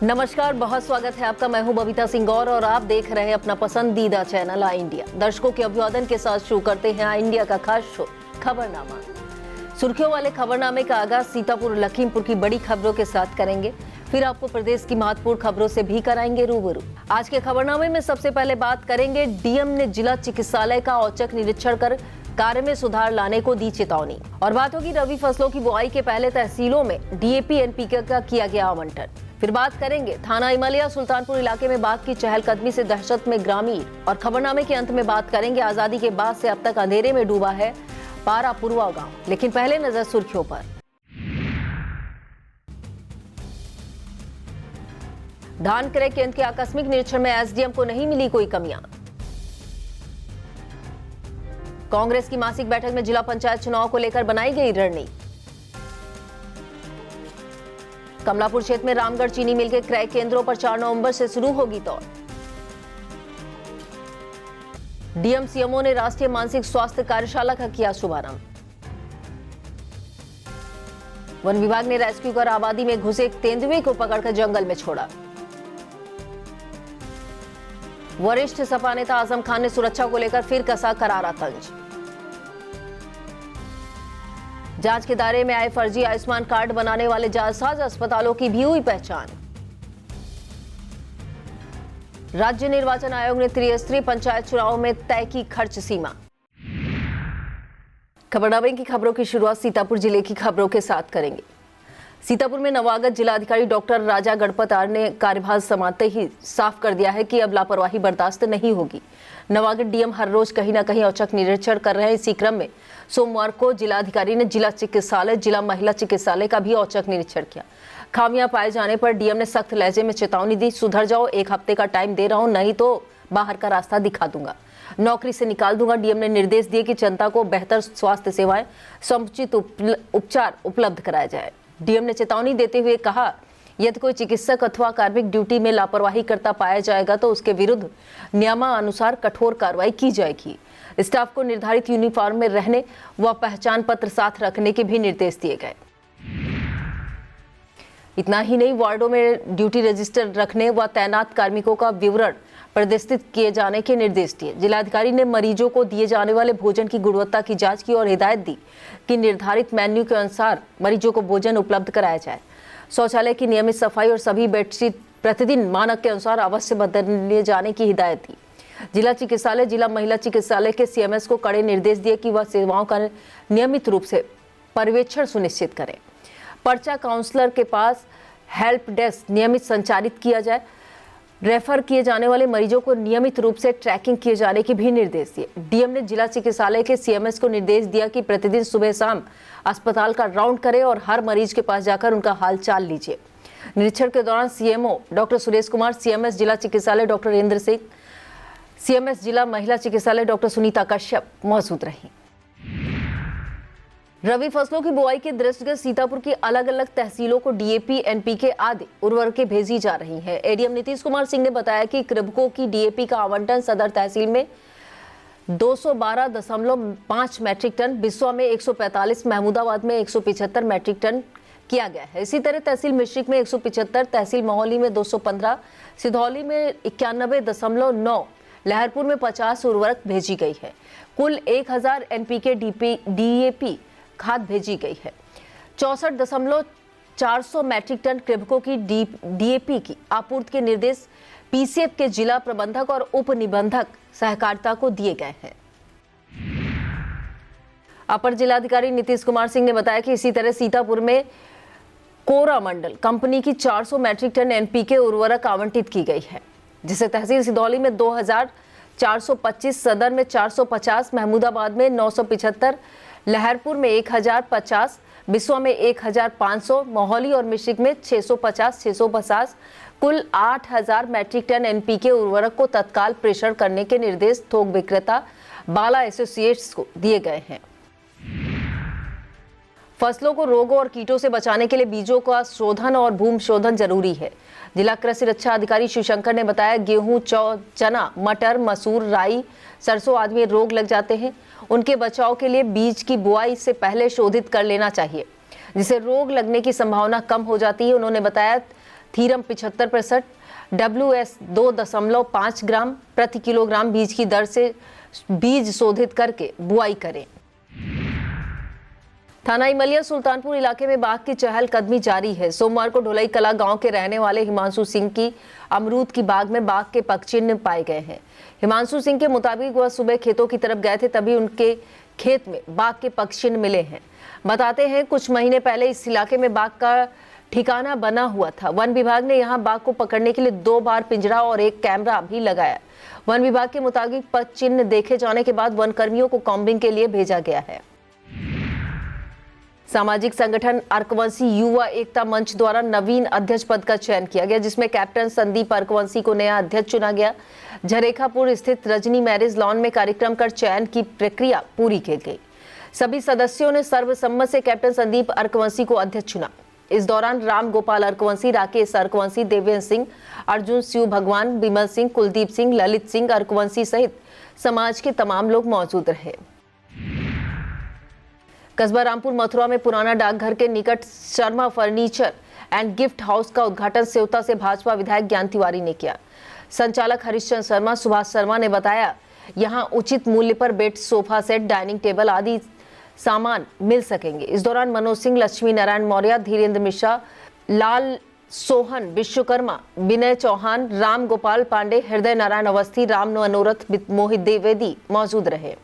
नमस्कार, बहुत स्वागत है आपका। मैं हूं बबीता सिंह गौर और आप देख रहे हैं अपना पसंदीदा चैनल आई इंडिया। दर्शकों के अभिवादन के साथ शुरू करते हैं आई इंडिया का खास शो खबरनामा। सुर्खियों वाले खबरनामे का आगाज सीतापुर लखीमपुर की बड़ी खबरों के साथ करेंगे, फिर आपको प्रदेश की महत्वपूर्ण खबरों से भी कराएंगे रूबरू। आज के खबरनामे में सबसे पहले बात करेंगे, डीएम ने जिला चिकित्सालय का औचक निरीक्षण कर कार्य में सुधार लाने को दी चेतावनी। और बात होगी रबी फसलों की बुआई के पहले तहसीलों में डीएपी एनपीके का किया गया आवंटन। फिर बात करेंगे थाना इमलिया सुल्तानपुर इलाके में बाघ की चहलकदमी से दहशत में ग्रामीण। और खबरनामे के अंत में बात करेंगे, आजादी के बाद से अब तक अंधेरे में डूबा है पारा पुरवा गांव। लेकिन पहले नजर सुर्खियों पर। धान क्रय केंद्र के आकस्मिक निरीक्षण में एसडीएम को नहीं मिली कोई कमियां। कांग्रेस की मासिक बैठक में जिला पंचायत चुनाव को लेकर बनाई गई रणनीति। कमलापुर क्षेत्र में रामगढ़ चीनी मिल के क्रय केंद्रों पर 4 नवंबर से शुरू होगी दौड़। डीएम सीएमओ ने राष्ट्रीय मानसिक स्वास्थ्य कार्यशाला का किया शुभारंभ। वन विभाग ने रेस्क्यू कर आबादी में घुसे एक तेंदुए को पकड़कर जंगल में छोड़ा। वरिष्ठ सपा नेता आजम खान ने सुरक्षा को लेकर फिर कसा करारा तंज। जांच के दायरे में आए फर्जी आयुष्मान कार्ड बनाने वाले जालसाज अस्पतालों की भी हुई पहचान। राज्य निर्वाचन आयोग ने त्रिस्तरीय पंचायत चुनाव में तय की खर्च सीमा। खबरनामे की खबरों की शुरुआत सीतापुर जिले की खबरों के साथ करेंगे। सीतापुर में नवागत जिलाधिकारी डॉक्टर राजा गणपत आर ने कार्यभार संभालते ही साफ कर दिया है कि अब लापरवाही बर्दाश्त नहीं होगी। नवागत डीएम हर रोज कहीं न कहीं औचक निरीक्षण कर रहे हैं। इसी क्रम में सोमवार को जिलाधिकारी ने जिला चिकित्सालय, जिला महिला चिकित्सालय का भी औचक निरीक्षण किया। खामियां पाए जाने पर डीएम ने सख्त लहजे में चेतावनी दी, सुधर जाओ, 1 हफ्ते का टाइम दे रहा हूं, नहीं तो बाहर का रास्ता दिखा दूंगा, नौकरी से निकाल दूंगा। डीएम ने निर्देश दिए कि जनता को बेहतर स्वास्थ्य सेवाएं, समुचित उपचार उपलब्ध कराया जाए। डीएम ने चेतावनी देते हुए कहा, यदि कोई चिकित्सक अथवा कार्मिक ड्यूटी में लापरवाही करता पाया जाएगा तो उसके विरुद्ध नियमानुसार कठोर कार्रवाई की जाएगी। स्टाफ को निर्धारित यूनिफॉर्म में रहने व पहचान पत्र साथ रखने के भी निर्देश दिए गए। इतना ही नहीं, वार्डों में ड्यूटी रजिस्टर रखने व तैनात कार्मिकों का विवरण प्रदर्शित किए जाने के निर्देश दिए। जिलाधिकारी ने मरीजों को दिए जाने वाले भोजन की गुणवत्ता की जांच की और हिदायत दी कि निर्धारित मेन्यू के अनुसार मरीजों को भोजन उपलब्ध कराया जाए। शौचालय की नियमित सफाई और सभी बेडशीट प्रतिदिन मानक के अनुसार अवश्य बदले जाने की हिदायत दी। जिला चिकित्सालय, जिला महिला चिकित्सालय के सीएमएस को कड़े निर्देश दिए कि वह सेवाओं का नियमित रूप से पर्यवेक्षण सुनिश्चित करें। पर्चा काउंसलर के पास हेल्प डेस्क नियमित संचालित किया जाए। रेफर किए जाने वाले मरीजों को नियमित रूप से ट्रैकिंग किए जाने के भी निर्देश दिए। डीएम ने जिला चिकित्सालय के सीएमएस को निर्देश दिया कि प्रतिदिन सुबह शाम अस्पताल का राउंड करें और हर मरीज के पास जाकर उनका हाल चाल लीजिए। निरीक्षण के दौरान CMO doctor Suresh Kumar, CMS जिला चिकित्सालय डॉक्टर इंद्र सिंह, सीएमएस जिला महिला चिकित्सालय डॉक्टर सुनीता कश्यप मौजूद रही। रबी फसलों की बुआई के दृष्टिगत सीतापुर की अलग अलग तहसीलों को डीएपी, एनपीके आदि उर्वरकें भेजी जा रही हैं। एडीएम नीतीश कुमार सिंह ने बताया कि कृभको की डीएपी का आवंटन सदर तहसील में 212.5 मैट्रिक टन, बिस्वा में 145, महमूदाबाद में 175 मैट्रिक टन किया गया है। इसी तरह तहसील मिश्रिक में 175, तहसील मोहाली में 215, सिधौली में 91.9, लहरपुर में 50 उर्वरक भेजी गई है। कुल 1000 एनपीके डीएपी खाद भेजी गई है। 64.400 मैट्रिक टन कृभको की डीएपी की आपूर्ति के निर्देश पीसीएफ के जिला प्रबंधक और उप निबंधक सहकारिता को दिए गए हैं। अपर जिलाधिकारी नीतीश कुमार सिंह ने बताया कि इसी तरह सीतापुर में कोरामंडल कंपनी की 400 मैट्रिक टन एनपीके उर्वरक आवंटित की गई है, जिसे तहसील सिधौली में 2425, सदर में 450, महमूदाबाद में 975, लहरपुर में 1050, बिस्वा में 1500, मोहाली और मिश्रिक में 650, कुल 8000 मैट्रिक टन एनपीके उर्वरक को तत्काल प्रेषण करने के निर्देश थोक विक्रेता बाला एसोसिएट्स को दिए गए हैं। फसलों को रोगों और कीटों से बचाने के लिए बीजों का शोधन और भूमि शोधन जरूरी है। जिला कृषि रक्षा अधिकारी शिवशंकर ने बताया, गेहूं, जौ, चना, मटर, मसूर, राई, सरसों आदि में रोग लग जाते हैं। उनके बचाव के लिए बीज की बुआई से पहले शोधित कर लेना चाहिए, जिससे रोग लगने की संभावना कम हो जाती है। उन्होंने बताया थीरम 75%, WS 2.5 ग्राम प्रति किलोग्राम बीज की दर से बीज शोधित करके बुआई करें। थाना इमलिया सुल्तानपुर इलाके में बाघ की चहलकदमी जारी है। सोमवार को ढोलई कला गांव के रहने वाले हिमांशु सिंह की अमरूद की बाग में बाघ के पगचिन्ह पाए गए हैं। हिमांशु सिंह के मुताबिक वह सुबह खेतों की तरफ गए थे, तभी उनके खेत में बाघ के पगचिन्ह मिले हैं। बताते हैं कुछ महीने पहले इस इलाके में बाघ का ठिकाना बना हुआ था। वन विभाग ने यहां बाघ को पकड़ने के लिए 2 बार पिंजरा और 1 कैमरा भी लगाया। वन विभाग के मुताबिक पग चिन्ह देखे जाने के बाद वन कर्मियों को कॉम्बिंग के लिए भेजा गया है। सामाजिक संगठन अर्कवंशी युवा एकता मंच द्वारा नवीन अध्यक्ष पद का चयन किया गया, जिसमें कैप्टन संदीप अर्कवंशी को नया अध्यक्ष चुना गया। झरेखापुर स्थित रजनी मैरिज लॉन में कार्यक्रम कर चयन की प्रक्रिया पूरी की गई। सभी सदस्यों ने सर्वसम्मत से कैप्टन संदीप अर्कवंशी को अध्यक्ष चुना। इस दौरान राम गोपाल अर्कवंशी, राकेश अर्कवंशी, देवेंद्र सिंह, अर्जुन शिव भगवान, विमल सिंह, कुलदीप सिंह, ललित सिंह अर्कवंशी सहित समाज के तमाम लोग मौजूद रहे। कस्बा रामपुर मथुरा में पुराना डाकघर के निकट Sharma furniture and gift house का उद्घाटन सेवता से भाजपा विधायक ज्ञान तिवारी ने किया। संचालक हरिश्चंद्र शर्मा, सुभाष शर्मा ने बताया, यहां उचित मूल्य पर bed, sofa set, dining table आदि सामान मिल सकेंगे। इस दौरान मनोज सिंह, लक्ष्मी नारायण मौर्य, धीरेन्द्र मिश्रा, लाल सोहन विश्वकर्मा, विनय चौहान, राम गोपाल पांडे, हृदय नारायण अवस्थी, राम मनोरथ, मोहित द्विवेदी मौजूद रहे।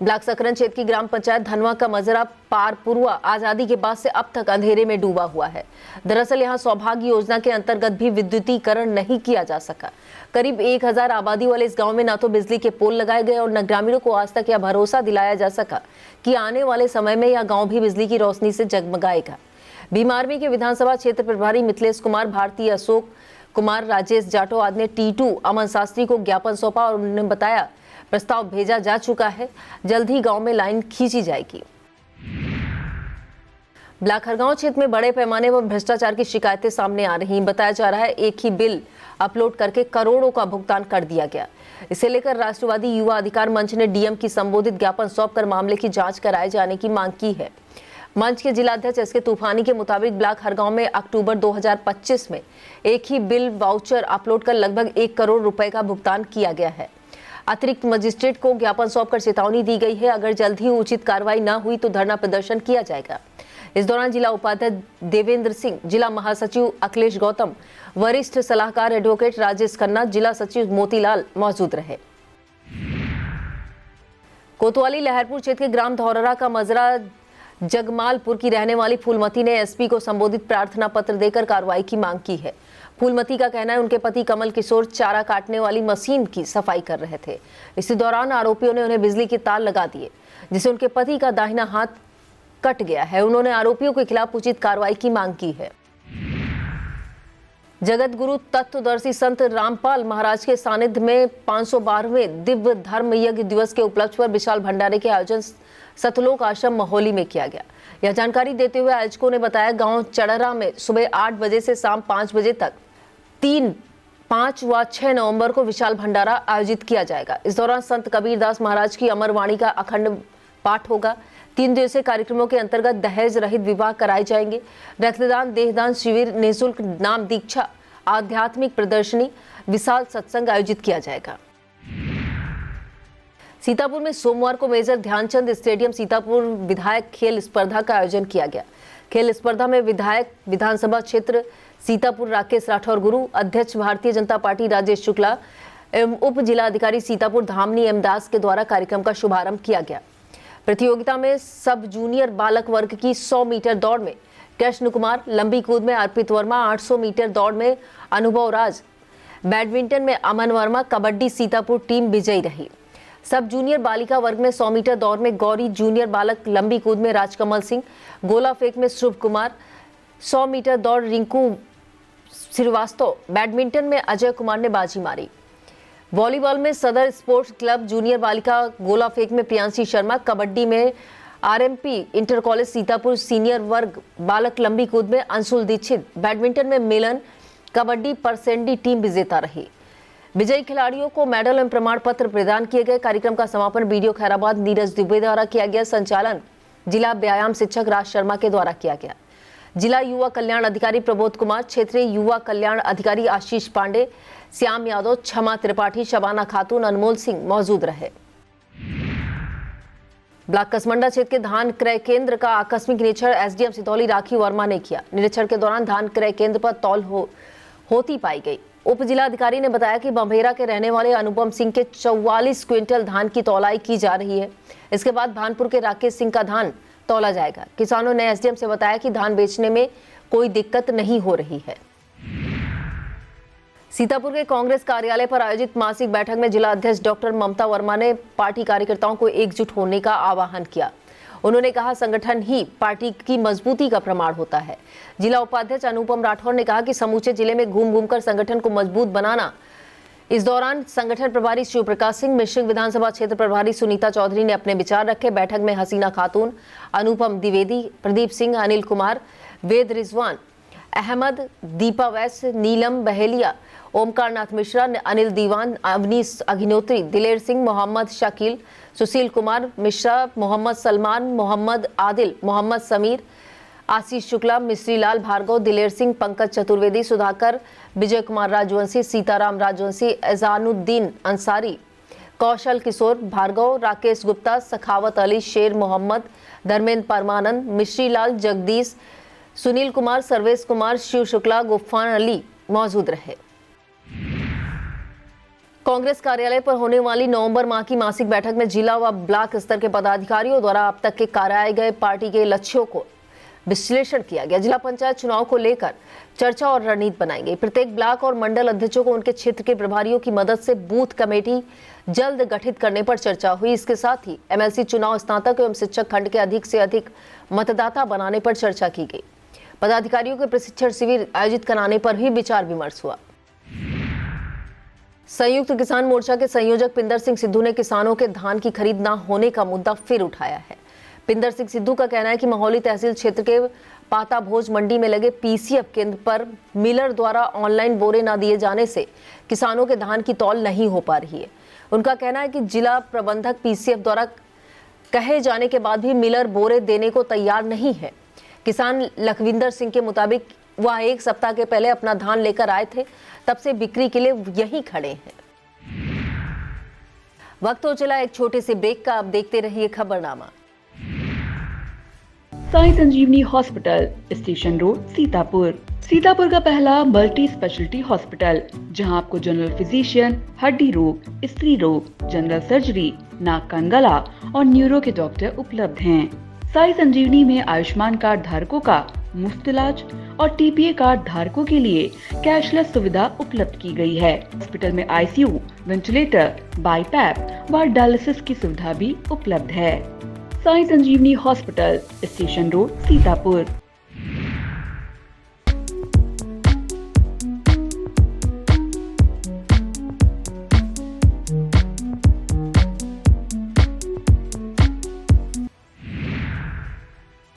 ब्लॉक सकरन क्षेत्र की ग्राम पंचायत धनवा का मजरा पारपुरवा आजादी के बाद से अब तक अंधेरे में डूबा हुआ है। दरअसल यहां सौभाग्य योजना के अंतर्गत भी विद्युतीकरण नहीं किया जा सका। करीब 1000 आबादी वाले इस गांव में न तो बिजली के पोल लगाए गए और न ग्रामीणों को आज तक यह भरोसा दिलाया जा सका कि आने वाले समय में यह गाँव भी बिजली की रोशनी से जगमगाएगा। भीमार्मी के विधानसभा क्षेत्र प्रभारी मिथिलेश कुमार, भारतीय अशोक कुमार, राजेश जाटो आदि ने T2 अमन शास्त्री को ज्ञापन सौंपा और उन्होंने बताया प्रस्ताव भेजा जा चुका है, जल्द ही गांव में लाइन खींची जाएगी। ब्लॉक हरगांव क्षेत्र में बड़े पैमाने पर भ्रष्टाचार की शिकायतें सामने आ रही हैं। बताया जा रहा है एक ही बिल अपलोड करके करोड़ों का भुगतान कर दिया गया। इसे लेकर राष्ट्रवादी युवा अधिकार मंच ने डीएम की संबोधित ज्ञापन सौंपकर मामले की जांच कराए जाने की मांग की है। मंच के जिलाध्यक्ष एसके तूफानी के मुताबिक ब्लॉक हरगांव में अक्टूबर 2025 में एक ही बिल वाउचर अपलोड कर लगभग 1 करोड़ रुपए का भुगतान किया गया है। अतिरिक्त मजिस्ट्रेट को ज्ञापन सौंपकर चेतावनी दी गई है, अगर जल्द ही उचित कार्रवाई न हुई तो धरना प्रदर्शन किया जाएगा। इस दौरान जिला उपाध्यक्ष देवेंद्र सिंह, जिला महासचिव अखिलेश गौतम, वरिष्ठ सलाहकार एडवोकेट राजेश खन्ना, जिला सचिव मोतीलाल मौजूद रहे। कोतवाली लहरपुर क्षेत्र के ग्राम धौररा का मजरा जगमालपुर की रहने वाली फूलमती ने एसपी को संबोधित प्रार्थना पत्र देकर कार्रवाई की मांग की है। फूलमती का कहना है उनके पति कमल किशोर चारा काटने वाली मशीन की सफाई कर रहे थे। इसी दौरान आरोपियों ने उन्हें बिजली के तार लगा दिए, जिससे उनके पति का दाहिना हाथ कट गया है। उन्होंने आरोपियों के खिलाफ उचित कार्रवाई की मांग की है। जगत गुरु तत्वदर्शी संत रामपाल महाराज के सानिध्य में 512वें दिव्य धर्म यज्ञ दिवस के उपलक्ष्य पर विशाल भंडारे के आयोजन सतलोक आश्रम महोली में किया गया। यह जानकारी देते हुए आयोजकों ने बताया, गांव चड़रा में सुबह 8 बजे से शाम 5 बजे तक 3, 5 व 6 नवंबर को विशाल भंडारा आयोजित किया जाएगा। इस दौरान संत कबीरदास महाराज की अमरवाणी का अखंड पाठ होगा। 3 दिवसीय कार्यक्रमों के अंतर्गत दहेज रहित विवाह कराए जाएंगे। रक्तदान, देहदान शिविर, निःशुल्क नाम दीक्षा, आध्यात्मिक प्रदर्शनी, विशाल सत्संग आयोजित किया जाएगा। सीतापुर में सोमवार को मेजर ध्यानचंद स्टेडियम सीतापुर विधायक खेल स्पर्धा का आयोजन किया गया। खेल स्पर्धा में विधायक विधानसभा क्षेत्र सीतापुर राकेश राठौर गुरु, अध्यक्ष भारतीय जनता पार्टी राजेश शुक्ला एवं उप जिलाधिकारी सीतापुर धामनी एम दास के द्वारा कार्यक्रम का शुभारंभ किया गया। प्रतियोगिता में सब जूनियर बालक वर्ग की 100 मीटर दौड़ में कृष्ण कुमार, लंबी कूद में अर्पित वर्मा, 800 मीटर दौड़ में अनुभव राज, बैडमिंटन में अमन वर्मा, कबड्डी सीतापुर टीम विजयी रही। सब जूनियर बालिका वर्ग में 100 मीटर दौड़ में गौरी, जूनियर बालक लंबी कूद में राजकमल सिंह, गोला फेंक में शुभ कुमार, 100 मीटर दौड़ रिंकू श्रीवास्तव, बैडमिंटन में अजय कुमार ने बाजी मारी। वॉलीबॉल में सदर स्पोर्ट्स क्लब जूनियर बालिका गोला फेंक में प्रियांशी शर्मा, कबड्डी में RMP inter college Sitapur senior वर्ग बालक लंबी कूद में अंशुल दीक्षित, बैडमिंटन में मिलन, कबड्डी परसेंडी टीम विजेता रही। विजयी खिलाड़ियों को मेडल एवं प्रमाण पत्र प्रदान किए गए। कार्यक्रम का समापन वीडियो खैराबाद नीरज दुबे द्वारा किया गया। संचालन जिला व्यायाम शिक्षक राज शर्मा के द्वारा किया गया। जिला युवा कल्याण अधिकारी प्रबोध कुमार, क्षेत्रीय युवा कल्याण अधिकारी आशीष पांडे, श्याम यादव, क्षमा त्रिपाठी, शबाना खातून, अनमोल सिंह मौजूद रहे। ब्लॉक कसमंडा क्षेत्र के धान क्रय केंद्र का आकस्मिक निरीक्षण एसडीएम सितौली राखी वर्मा ने किया। निरीक्षण के दौरान धान क्रय केंद्र पर तौल होती पाई गई। उप जिला अधिकारी ने बताया कि बम्भेरा के रहने वाले अनुपम सिंह के 44 क्विंटल धान की तौलाई की जा रही है। इसके बाद भानपुर के राकेश सिंह का धान तौला जाएगा। किसानों ने एसडीएम से बताया कि धान बेचने में कोई दिक्कत नहीं हो रही है। सीतापुर के कांग्रेस कार्यालय पर आयोजित मासिक बैठक में जिला अध्यक्ष डॉक्टर ममता वर्मा ने पार्टी कार्यकर्ताओं को एकजुट होने का आह्वान किया। उन्होंने कहा, संगठन ही पार्टी की मजबूती का प्रमाण होता है। जिला उपाध्यक्ष अनुपम राठौर ने कहा कि समूचे जिले में घूम घूम कर संगठन को मजबूत बनाना। इस दौरान संगठन प्रभारी शिव प्रकाश सिंह, मिश्रिक विधानसभा क्षेत्र प्रभारी सुनीता चौधरी ने अपने विचार रखे। बैठक में हसीना खातून, अनुपम द्विवेदी, प्रदीप सिंह, अनिल कुमार, वेद रिजवान, अहमद, दीपा वैश्य, नीलम बहेलिया, ओमकार नाथ मिश्रा, अनिल दीवान, अवनीश अग्निहोत्री, दिलेर सिंह, मोहम्मद शकील, सुशील कुमार मिश्रा, मोहम्मद सलमान, मोहम्मद आदिल, मोहम्मद समीर, आशीष शुक्ला, मिश्री लाल भार्गव, दिलेर सिंह, पंकज चतुर्वेदी, सुधाकर, विजय कुमार राजवंशी, सीताराम राजवंशी, एजानुद्दीन अंसारी, कौशल किशोर भार्गव, राकेश गुप्ता, सखावत अली, शेर मोहम्मद, धर्मेंद्र परमानंद, मिश्री लाल, जगदीश, सुनील कुमार, सर्वेश कुमार, शिव शुक्ला, गुफान अली मौजूद रहे। कांग्रेस कार्यालय पर होने वाली नवंबर माह की मासिक बैठक में जिला व ब्लॉक स्तर के पदाधिकारियों द्वारा अब तक के कराए गए पार्टी के लक्ष्यों को विश्लेषण किया गया। जिला पंचायत चुनाव को लेकर चर्चा और रणनीति बनाई गई। प्रत्येक ब्लॉक और मंडल अध्यक्षों को उनके क्षेत्र के प्रभारियों की मदद से बूथ कमेटी जल्द गठित करने पर चर्चा हुई। इसके साथ ही एमएलसी चुनाव स्नातक एवं शिक्षक खंड के अधिक से अधिक मतदाता बनाने पर चर्चा की गई। पदाधिकारियों के प्रशिक्षण शिविर आयोजित कराने पर भी विचार विमर्श हुआ। संयुक्त किसान मोर्चा के संयोजक पिंदर सिंह सिद्धू ने किसानों के धान की खरीद न होने का मुद्दा फिर उठाया है। पिंदर सिंह सिद्धू का कहना है कि महौली तहसील क्षेत्र के पाता भोज मंडी में लगे पीसीएफ केंद्र पर मिलर द्वारा ऑनलाइन बोरे न दिए जाने से किसानों के धान की तौल नहीं हो पा रही है। उनका कहना है कि जिला प्रबंधक पीसीएफ द्वारा कहे जाने के बाद भी मिलर बोरे देने को तैयार नहीं है। किसान लखविंदर सिंह के मुताबिक वह 1 सप्ताह के पहले अपना धान लेकर आए थे, तब से बिक्री के लिए यहीं खड़े हैं। वक्त हो चला एक छोटे से ब्रेक का। अब देखते रहिए खबरनामा। साई संजीवनी hospital, station road, Sitapur. Sitapur का पहला मल्टी स्पेशलिटी हॉस्पिटल, जहां आपको जनरल फिजिशियन, हड्डी रोग, स्त्री रोग, जनरल सर्जरी, नाक कान गला और न्यूरो के डॉक्टर उपलब्ध हैं। साई संजीवनी में आयुष्मान कार्ड धारकों का मुफ्त इलाज और टीपीए कार्ड धारकों के लिए कैशलेस सुविधा उपलब्ध की गई है। हॉस्पिटल में आईसीयू, वेंटिलेटर, बाईपैप व डायलिसिस की सुविधा भी उपलब्ध है। साई संजीवनी हॉस्पिटल, स्टेशन रोड, सीतापुर।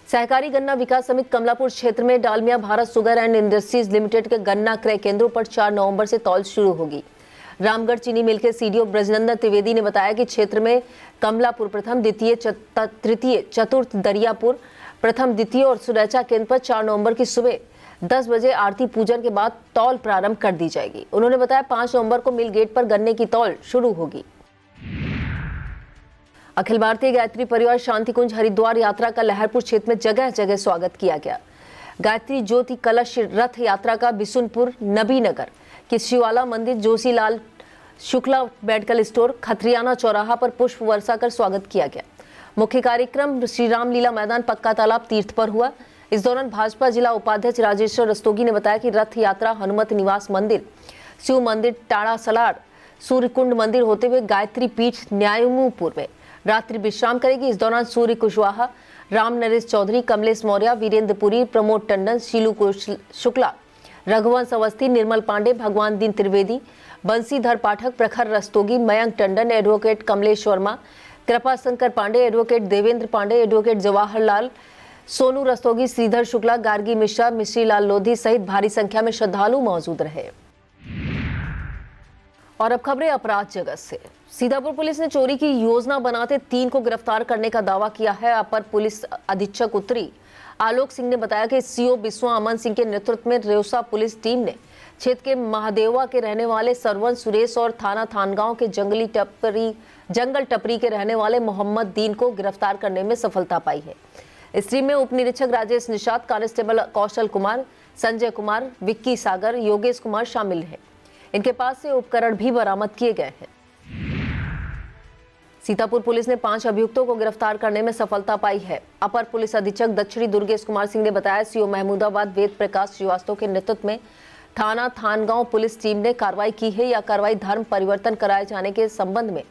सहकारी गन्ना विकास समिति कमलापुर क्षेत्र में Dalmia Bharat sugar and industries limited के गन्ना क्रय केंद्रों पर 4 नवंबर से तौल शुरू होगी। रामगढ़ चीनी मिल के सीडीओ ब्रजनंदन त्रिवेदी ने बताया कि क्षेत्र में कमलापुर प्रथम, द्वितीय, तृतीय, चतुर्थ, दरियापुर प्रथम, द्वितीय और सुरैचा केंद्र पर 4 नवंबर की सुबह 10 बजे आरती पूजन के बाद तौल प्रारंभ कर दी जाएगी। उन्होंने बताया 5 नवंबर को मिल गेट पर गन्ने की तौल शुरू होगी। अखिल भारतीय गायत्री परिवार शांति कुंज हरिद्वार यात्रा का लहरपुर क्षेत्र में जगह जगह स्वागत किया गया। गायत्री ज्योति कलश रथ यात्रा का बिशुनपुर, नबीनगर के शिवाला मंदिर, जोशीलाल शुक्ला मेडिकल स्टोर, खत्रियाना चौराहा पर पुष्प वर्षा कर स्वागत किया गया। मुख्य कार्यक्रम श्री रामलीला मैदान, पक्का तालाब तीर्थ पर हुआ। इस दौरान भाजपा जिला उपाध्यक्ष राजेश्वर रस्तोगी ने बताया कि रथ यात्रा हनुमत निवास मंदिर, शिव मंदिर, टाड़ा सलाड़, सूर्यकुंड मंदिर होते हुए गायत्री पीठ न्यायमुपुर में रात्रि विश्राम करेगी। इस दौरान सूर्य कुशवाहा, राम नरेश चौधरी, कमलेश मौर्य, वीरेंद्र पुरी, प्रमोद टंडन, शीलू शुक्ला, रघुवंश अवस्थी, निर्मल पांडे, भगवान दीन त्रिवेदी, बंसीधर पाठक, प्रखर रस्तोगी, मयंक टंडन, एडवोकेट कमलेश वर्मा, कृपा शंकर पांडे, एडवोकेट देवेंद्र पांडे, एडवोकेट जवाहरलाल, सोनू रस्तोगी, श्रीधर शुक्ला, गार्गी मिश्रा, मिश्री लाल लोधी सहित भारी संख्या में श्रद्धालु मौजूद रहे। और अब खबरें अपराध जगत से। सीतापुर पुलिस ने चोरी की योजना बनाते 3 को गिरफ्तार करने का दावा किया है। अपर पुलिस अधीक्षक उत्तरी आलोक सिंह ने बताया कि सीओ बिस्वा अमन सिंह के नेतृत्व में रेउसा पुलिस टीम ने क्षेत्र के महादेवा के रहने वाले सरवन सुरेश और थाना थानगांव के जंगल टपरी के रहने वाले मोहम्मद दीन को गिरफ्तार करने में सफलता पाई है। इस टीम में उप निरीक्षक राजेश निषाद, कांस्टेबल कौशल कुमार, संजय कुमार, विक्की सागर, योगेश कुमार शामिल हैं। इनके पास से उपकरण भी बरामद किए गए हैं। सीतापुर पुलिस ने 5 अभियुक्तों को गिरफ्तार करने में सफलता पाई है। अपर पुलिस अधीक्षक दक्षिणी दुर्गेश कुमार सिंह ने बताया, सीओ महमूदाबाद वेद प्रकाश श्रीवास्तव के नेतृत्व में थाना थानगांव पुलिस टीम ने कार्रवाई की है। यह कार्रवाई धर्म परिवर्तन कराए जाने के संबंध में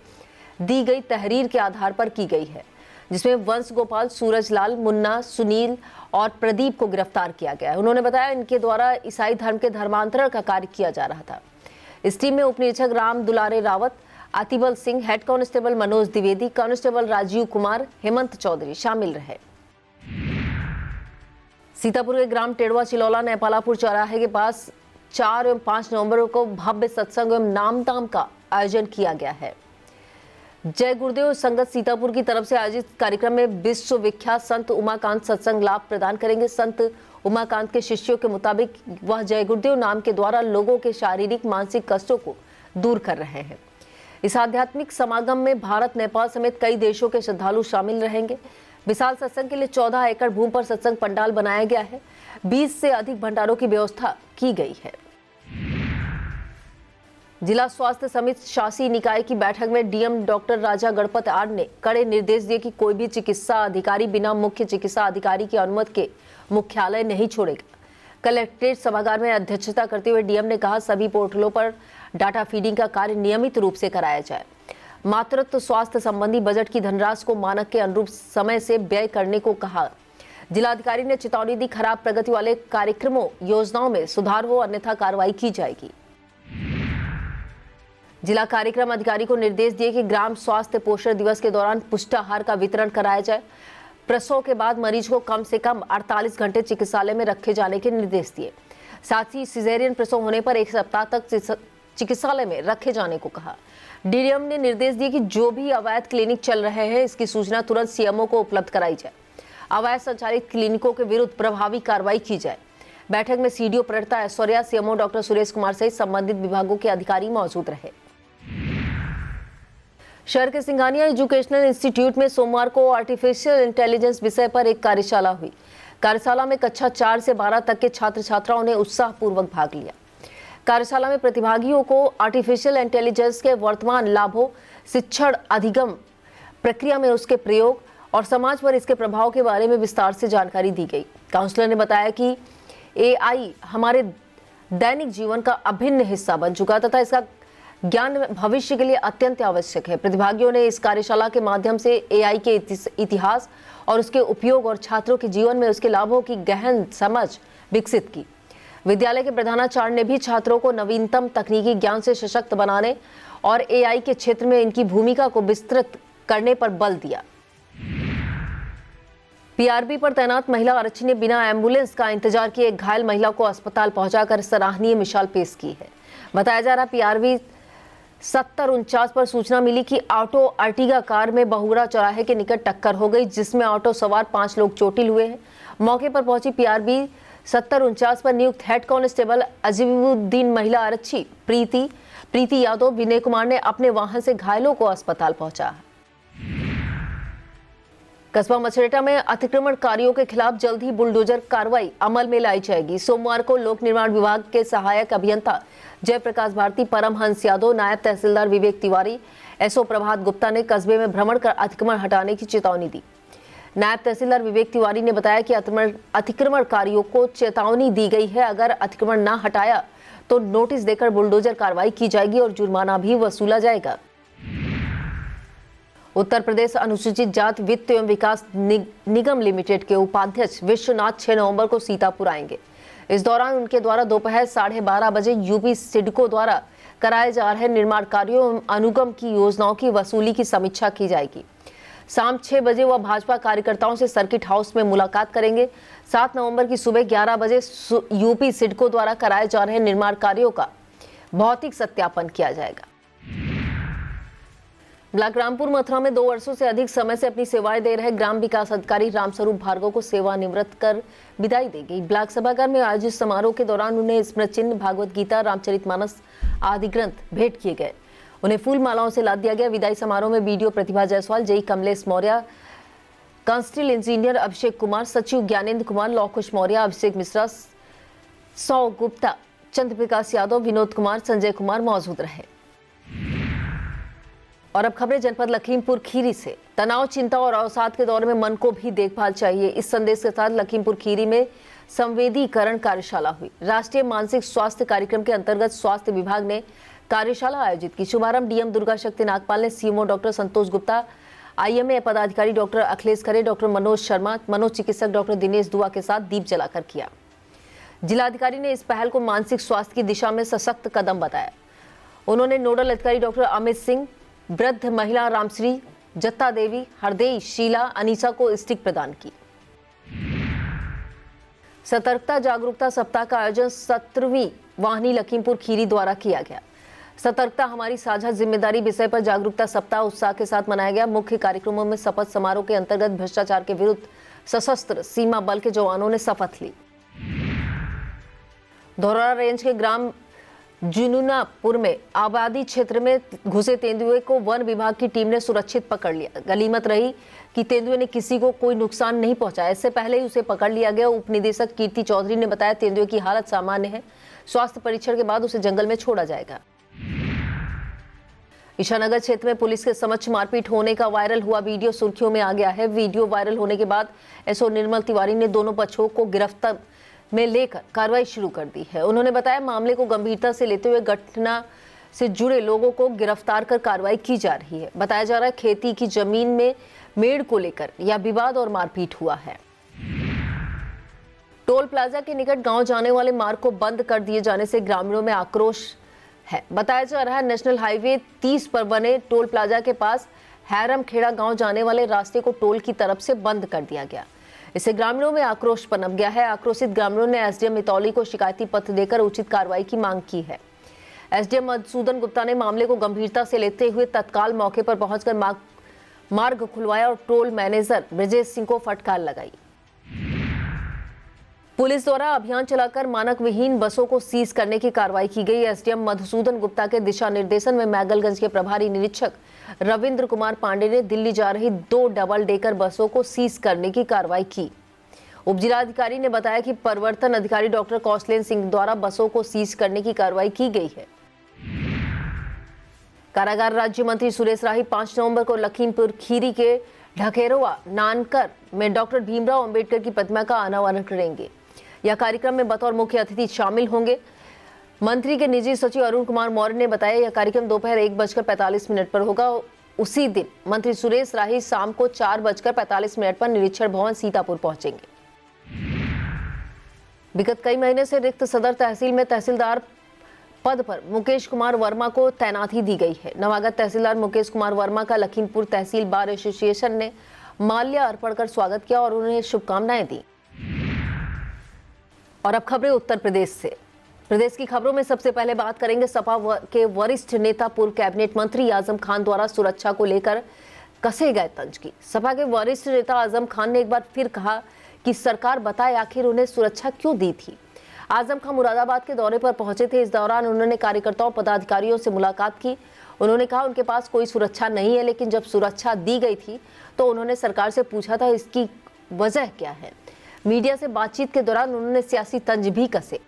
दी गई तहरीर के आधार पर की गई है, जिसमें वंश गोपाल, सूरजलाल, मुन्ना, सुनील और प्रदीप को गिरफ्तार किया गया है। उन्होंने बताया, इनके द्वारा ईसाई धर्म के धर्मांतरण का कार्य किया जा रहा था। इस टीम में उप निरीक्षक Ram Dulare Rawat, Atibal Singh, head constable Manoj Dwivedi, constable Rajeev Kumar, Hemant Chaudhary शामिल रहे। सीतापुर के ग्राम टेड़वा चिलौला नेपालापुर चौराहे के पास 4 एवं 5 नवंबर को भव्य सत्संग एवं नामदान का आयोजन किया गया है। जय गुरुदेव संगत सीतापुर की तरफ से आयोजित कार्यक्रम में विश्व विख्यात संत उमाकांत सत्संग लाभ प्रदान करेंगे। संत उमाकांत के शिष्यों के मुताबिक वह जय गुरुदेव नाम के द्वारा लोगों के शारीरिक मानसिक कष्टों को दूर कर रहे हैं। इस आध्यात्मिक समागम में भारत, नेपाल समेत कई देशों के श्रद्धालु शामिल रहेंगे। विशाल सत्संग के लिए 14 एकड़ भूमि पर सत्संग पंडाल बनाया गया है। 20 से अधिक भंडारों की व्यवस्था की गई है। जिला स्वास्थ्य समिति शासी निकाय की बैठक में DM doctor Raja Ganpat R ने कड़े निर्देश दिए कि कोई भी चिकित्सा अधिकारी बिना मुख्य चिकित्सा अधिकारी की अनुमति के मुख्यालय नहीं छोड़ेगा। कलेक्ट्रेट सभागार में अध्यक्षता करते हुए डीएम ने कहा, सभी पोर्टलों पर डाटा फीडिंग का कार्य नियमित रूप से कराया जाए। मातृत्व स्वास्थ्य संबंधी बजट की धनराशि को मानक के अनुरूप समय से व्यय करने को कहा। जिलाधिकारी ने चेतावनी दी, खराब प्रगति वाले कार्यक्रमों योजनाओं में सुधार हो, अन्यथा कार्रवाई की जाएगी। जिला कार्यक्रम अधिकारी को निर्देश दिए कि ग्राम स्वास्थ्य पोषण दिवस के दौरान पुष्टाहार का वितरण कराया जाए। प्रसव के बाद मरीज को कम से कम 48 घंटे चिकित्सालय में रखे जाने के निर्देश दिए। साथ ही सिजेरियन प्रसव होने पर 1 सप्ताह तक चिकित्सालय में रखे जाने को कहा। डीएम ने निर्देश दिए कि जो भी अवैध क्लिनिक चल रहे हैं, इसकी सूचना तुरंत सीएमओ को उपलब्ध कराई जाए। अवैध संचालित क्लिनिकों के विरुद्ध प्रभावी कार्रवाई की जाए। बैठक में CDO Pranata Aishwarya, CMO doctor Suresh Kumar सहित संबंधित विभागों के अधिकारी मौजूद रहे। शहर के सिंघानिया एजुकेशनल इंस्टीट्यूट में सोमवार को आर्टिफिशियल इंटेलिजेंस विषय पर एक कार्यशाला हुई। कार्यशाला में कक्षा 4 से 12 तक के छात्र छात्राओं ने उत्साहपूर्वक भाग लिया। कार्यशाला में प्रतिभागियों को आर्टिफिशियल इंटेलिजेंस के वर्तमान लाभों, शिक्षण अधिगम प्रक्रिया में उसके प्रयोग और समाज पर इसके प्रभाव के बारे में विस्तार से जानकारी दी गई। काउंसलर ने बताया कि एआई हमारे दैनिक जीवन का अभिन्न हिस्सा बन चुका तथा इसका ज्ञान भविष्य के लिए अत्यंत आवश्यक है। प्रतिभागियों ने इस कार्यशाला के माध्यम से एआई के इतिहास और उसके उपयोग और छात्रों के जीवन में उसके लाभों की गहन समझ विकसित की। विद्यालय के प्रधानाचार्य ने भी छात्रों को नवीनतम तकनीकी ज्ञान से सशक्त बनाने और एआई के क्षेत्र में इनकी भूमिका को विस्तृत करने पर बल दिया। पीआरबी पर तैनात महिला आरक्षी ने बिना एम्बुलेंस का इंतजार किए एक घायल महिला को अस्पताल पहुंचाकर सराहनीय मिसाल पेश की है। बताया जा रहा पीआरबी 7049 पर सूचना मिली कि ऑटो अर्टिगा कार में बहुरा चौराहे के निकट टक्कर हो गई, जिसमें ऑटो सवार 5 लोग चोटिल हुए हैं। मौके पर पहुंची पीआरबी 7049 पर नियुक्त हेड कांस्टेबल अजीबुद्दीन, महिला आरक्षी प्रीति यादव, विनय कुमार ने अपने वाहन से घायलों को अस्पताल पहुंचा। कस्बा मछरेटा में अतिक्रमणकारियों के खिलाफ जल्द ही बुलडोजर कार्रवाई अमल में लाई जाएगी। सोमवार को लोक निर्माण विभाग के सहायक अभियंता जयप्रकाश भारती, परमहंस यादव, नायब तहसीलदार विवेक तिवारी, एसओ प्रभात गुप्ता ने कस्बे में भ्रमण कर अतिक्रमण हटाने की चेतावनी दी। नायब तहसीलदार विवेक तिवारी ने बताया कि अतिक्रमणकारियों को चेतावनी दी गई है, अगर अतिक्रमण न हटाया तो नोटिस देकर बुलडोजर कार्रवाई की जाएगी और जुर्माना भी वसूला जाएगा। उत्तर प्रदेश अनुसूचित जाति वित्त एवं विकास निगम लिमिटेड के उपाध्यक्ष विश्वनाथ 6 नवंबर को सीतापुर आएंगे। इस दौरान उनके द्वारा दोपहर 12:30 बजे यूपी सिडको द्वारा कराए जा रहे निर्माण कार्यों एवं अनुगम की योजनाओं की वसूली की समीक्षा की जाएगी। शाम 6 बजे वह भाजपा कार्यकर्ताओं से सर्किट हाउस में मुलाकात करेंगे। 7 नवंबर की सुबह 11 बजे यूपी सिडको द्वारा कराए जा रहे निर्माण कार्यों का भौतिक सत्यापन किया जाएगा। ब्लॉक रामपुर मथुरा में 2 वर्षों से अधिक समय से अपनी सेवाएं दे रहे ग्राम विकास अधिकारी रामस्वरूप भार्गव को सेवानिवृत्त कर विदाई दी गई। ब्लॉक सभागार में आयोजित समारोह के दौरान उन्हें स्मृति चिन्ह, भागवत गीता, रामचरितमानस आदि ग्रंथ भेंट किए गए। उन्हें फूल मालाओं से लाद दिया गया। विदाई समारोह में BDO Pratibha Jaiswal, JE Kamlesh Maurya, constable engineer Abhishek Kumar, सचिव ज्ञानेंद्र कुमार, लौकुश मौर्य, अभिषेक मिश्रा, सौ गुप्ता, चंद्र प्रकाश यादव, विनोद कुमार, संजय कुमार मौजूद रहे। और अब खबरें जनपद लखीमपुर खीरी से। तनाव, चिंता और अवसाद के दौर में मन को भी देखभाल चाहिए, इस संदेश के साथ लखीमपुर खीरी में संवेदीकरण कार्यशाला हुई। राष्ट्रीय मानसिक स्वास्थ्य कार्यक्रम के अंतर्गत स्वास्थ्य विभाग ने कार्यशाला आयोजित की। शुभारंभ डीएम दुर्गा शक्ति नागपाल ने सीएमओ डॉक्टर संतोष गुप्ता, आईएमए पदाधिकारी डॉक्टर अखिलेश खरे, डॉक्टर मनोज शर्मा, मनोचिकित्सक डॉक्टर दिनेश दुआ के साथ दीप जलाकर किया। जिलाधिकारी ने इस पहल को मानसिक स्वास्थ्य की दिशा में सशक्त कदम बताया। उन्होंने नोडल अधिकारी डॉक्टर अमित सिंह, वृद्ध महिला रामश्री, जत्ता देवी, हरदेई, शीला, अनीसा को स्टिक प्रदान की। सतर्कता जागरूकता सप्ताह का आयोजन 17वीं वाहिनी लखीमपुर खीरी द्वारा किया गया। सतर्कता हमारी साझा जिम्मेदारी विषय पर जागरूकता सप्ताह उत्साह के साथ मनाया गया। मुख्य कार्यक्रमों में शपथ समारोह के अंतर्गत भ्रष्टाचार के विरुद्ध सशस्त्र सीमा बल के जवानों ने शपथ ली। धौरा रेंज के ग्राम जुनूनापुर में आबादी क्षेत्र में घुसे तेंदुए को वन विभाग की टीम ने सुरक्षित पकड़ लिया। गनीमत रही कि तेंदुए ने किसी को कोई नुकसान नहीं पहुंचाया। इससे पहले ही उसे पकड़ लिया गया। उप निदेशक कीर्ति चौधरी ने बताया तेंदुए की हालत सामान्य है। स्वास्थ्य परीक्षण के बाद उसे जंगल में छोड़ा जाएगा। ईशानगर क्षेत्र में पुलिस के समक्ष मारपीट होने का वायरल हुआ वीडियो सुर्खियों में आ गया है। वीडियो वायरल होने के बाद एसओ निर्मल तिवारी ने दोनों पक्षों को गिरफ्तार में लेकर कार्रवाई शुरू कर दी है। उन्होंने बताया मामले को गंभीरता से लेते हुए घटना से जुड़े लोगों को गिरफ्तार कर कार्रवाई की जा रही है। बताया जा रहा है खेती की जमीन में मेड़ को लेकर यह विवाद और मारपीट हुआ है। टोल प्लाजा के निकट गांव जाने वाले मार्ग को बंद कर दिए जाने से ग्रामीणों में आक्रोश है। बताया जा रहा है नेशनल हाईवे 30 पर बने टोल प्लाजा के पास हैरम खेड़ा गांव जाने वाले रास्ते को टोल की तरफ से बंद कर दिया गया। इससे ग्रामीणों में आक्रोश पनप गया है। आक्रोशित ग्रामीणों ने एसडीएम मितौली को शिकायती पत्र देकर उचित कार्रवाई की मांग की है। एसडीएम मधुसूदन गुप्ता ने मामले को गंभीरता से लेते हुए तत्काल मौके पर पहुंचकर मार्ग खुलवाया और टोल मैनेजर ब्रजेश सिंह को फटकार लगाई। पुलिस द्वारा अभियान चलाकर मानक विहीन बसों को सीज करने की कार्रवाई की गई। एसडीएम मधुसूदन गुप्ता के दिशा निर्देशन में मैगलगंज के प्रभारी निरीक्षक रविंद्र कुमार पांडे ने दिल्ली जा रही 2 डबल डेकर बसों को सीज करने की कार्रवाई की। उप जिलाधिकारी ने बताया कि परिवर्तन अधिकारी डॉक्टर कौशलेन सिंह द्वारा बसों को सीज करने की कार्रवाई की गई है। कारागार राज्य मंत्री सुरेश राही 5 नवंबर को लखीमपुर खीरी के ढकेरवा नानकर में डॉक्टर भीमराव अंबेडकर की प्रतिमा का अनावरण करेंगे। यह कार्यक्रम में बतौर मुख्य अतिथि शामिल होंगे। मंत्री के निजी सचिव अरुण कुमार मौर्य ने बताया यह कार्यक्रम दोपहर 1:45 पर होगा। उसी दिन मंत्री सुरेश राही शाम को 4:45 पर निरीक्षण भवन सीतापुर पहुंचेंगे। विगत कई महीने से रिक्त सदर तहसील में तहसीलदार पद पर मुकेश कुमार वर्मा को तैनाती दी गई है। नवागत तहसीलदार मुकेश कुमार वर्मा का लखीमपुर तहसील बार एसोसिएशन ने माल्य अर्पण कर स्वागत किया और उन्हें शुभकामनाएं दी। और अब खबरें उत्तर प्रदेश से। प्रदेश की खबरों में सबसे पहले बात करेंगे सपा के वरिष्ठ नेता पूर्व कैबिनेट मंत्री आजम खान द्वारा सुरक्षा को लेकर कसे गए तंज की। सपा के वरिष्ठ नेता आजम खान ने एक बार फिर कहा कि सरकार बताए आखिर उन्हें सुरक्षा क्यों दी थी। आजम खान मुरादाबाद के दौरे पर पहुंचे थे। इस दौरान उन्होंने कार्यकर्ताओं पदाधिकारियों से मुलाकात की। उन्होंने कहा उनके पास कोई सुरक्षा नहीं है, लेकिन जब सुरक्षा दी गई थी तो उन्होंने सरकार से पूछा था इसकी वजह क्या है। मीडिया से बातचीत के दौरान उन्होंने सियासी तंज भी कसे।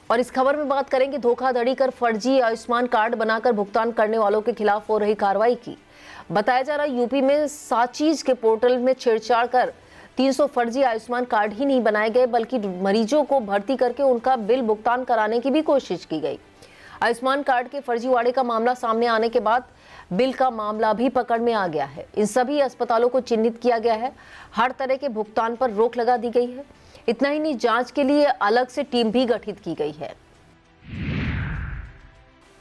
और इस खबर में बात करेंगे धोखाधड़ी कर फर्जी आयुष्मान कार्ड बनाकर भुगतान करने वालों के खिलाफ हो रही कार्रवाई की। बताया जा रहा है यूपी में साचीज के पोर्टल में छेड़छाड़ कर 300 फर्जी आयुष्मान कार्ड ही नहीं बनाए गए, बल्कि मरीजों को भर्ती करके उनका बिल भुगतान कराने की भी कोशिश की गई। आयुष्मान कार्ड के फर्जीवाड़े का मामला सामने आने के बाद बिल का मामला भी पकड़ में आ गया है। इन सभी अस्पतालों को चिन्हित किया गया है। हर तरह के भुगतान पर रोक लगा दी गई है। इतना ही नहीं, जांच के लिए अलग से टीम भी गठित की गई है।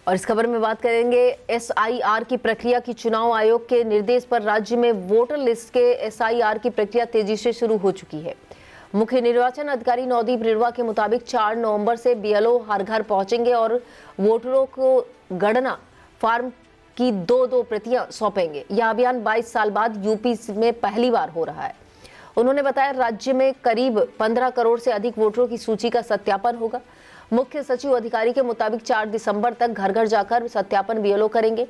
और इस खबर में बात करेंगे एसआईआर की प्रक्रिया की। चुनाव आयोग के निर्देश पर राज्य में वोटर लिस्ट के एसआईआर की प्रक्रिया तेजी से शुरू हो चुकी है। मुख्य निर्वाचन अधिकारी नवदीप रिड़वा के मुताबिक 4 नवंबर से बीएलओ हर घर पहुंचेंगे और वोटरों को गणना फार्म की 2-2 प्रतियां सौंपेंगे। यह अभियान 22 साल बाद यूपी में पहली बार हो रहा है। उन्होंने बताया राज्य में करीब 15 करोड़ से अधिक वोटरों की सूची का सत्यापन होगा। मुख्य सचिव अधिकारी के मुताबिक 4 दिसंबर तक घर घर जाकर सत्यापन बीएलओ करेंगे।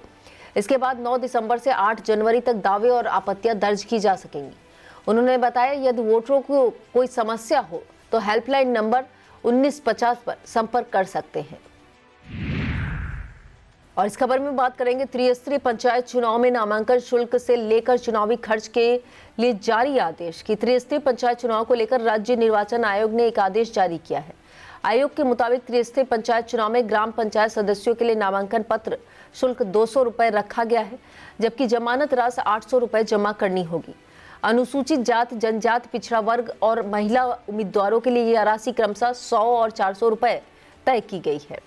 इसके बाद 9 दिसंबर से 8 जनवरी तक दावे और आपत्तियां दर्ज की जा सकेंगी। उन्होंने बताया यदि वोटरों को कोई समस्या हो तो हेल्पलाइन नंबर 1950 पर संपर्क कर सकते हैं। और इस खबर में बात करेंगे त्रिस्तरीय पंचायत चुनाव में नामांकन शुल्क से लेकर चुनावी खर्च के लिए जारी आदेश की। त्रिस्तरीय पंचायत चुनाव को लेकर राज्य निर्वाचन आयोग ने एक आदेश जारी किया है। आयोग के मुताबिक त्रिस्तरीय पंचायत चुनाव में ग्राम पंचायत सदस्यों के लिए नामांकन पत्र शुल्क 200 रुपए रखा गया है, जबकि जमानत राशि 800 रुपए जमा करनी होगी। अनुसूचित जात, जनजात, पिछड़ा वर्ग और महिला उम्मीदवारों के लिए यह राशि क्रमशः 100 और 400 रुपए तय की गई है।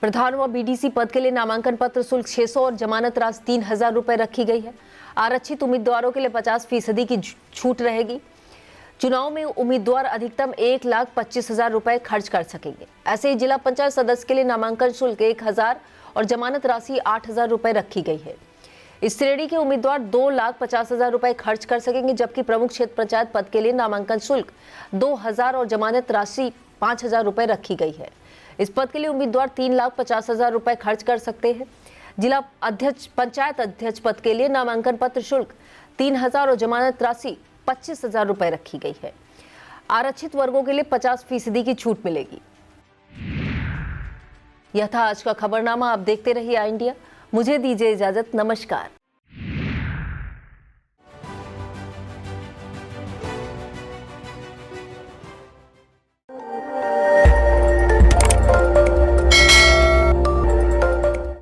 प्रधान व बीडीसी पद के लिए नामांकन पत्र शुल्क 600 और जमानत राशि 3000 रुपए रखी गई है। आरक्षित उम्मीदवारों के लिए 50% की छूट रहेगी। चुनाव में उम्मीदवार अधिकतम 1,25,000 रुपए खर्च कर सकेंगे। ऐसे ही जिला पंचायत सदस्य के लिए नामांकन शुल्क 1000 और जमानत राशि 8000 रुपए रखी गई है। इस श्रेणी के उम्मीदवार 2,50,000 रुपए खर्च कर सकेंगे, जबकि प्रमुख क्षेत्र पंचायत पद के लिए नामांकन शुल्क 2000 और जमानत राशि 5000 रुपए रखी गई है। इस पद के लिए उम्मीदवार 3,50,000 रुपए खर्च कर सकते हैं। जिला अध्यक्ष, पंचायत अध्यक्ष पद के लिए नामांकन पत्र शुल्क 3000 और जमानत राशि 25,000 रुपए रखी गई है। आरक्षित वर्गों के लिए 50% की छूट मिलेगी। यह था आज का खबरनामा। आप देखते रहिए आई इंडिया। मुझे दीजिए इजाजत। नमस्कार।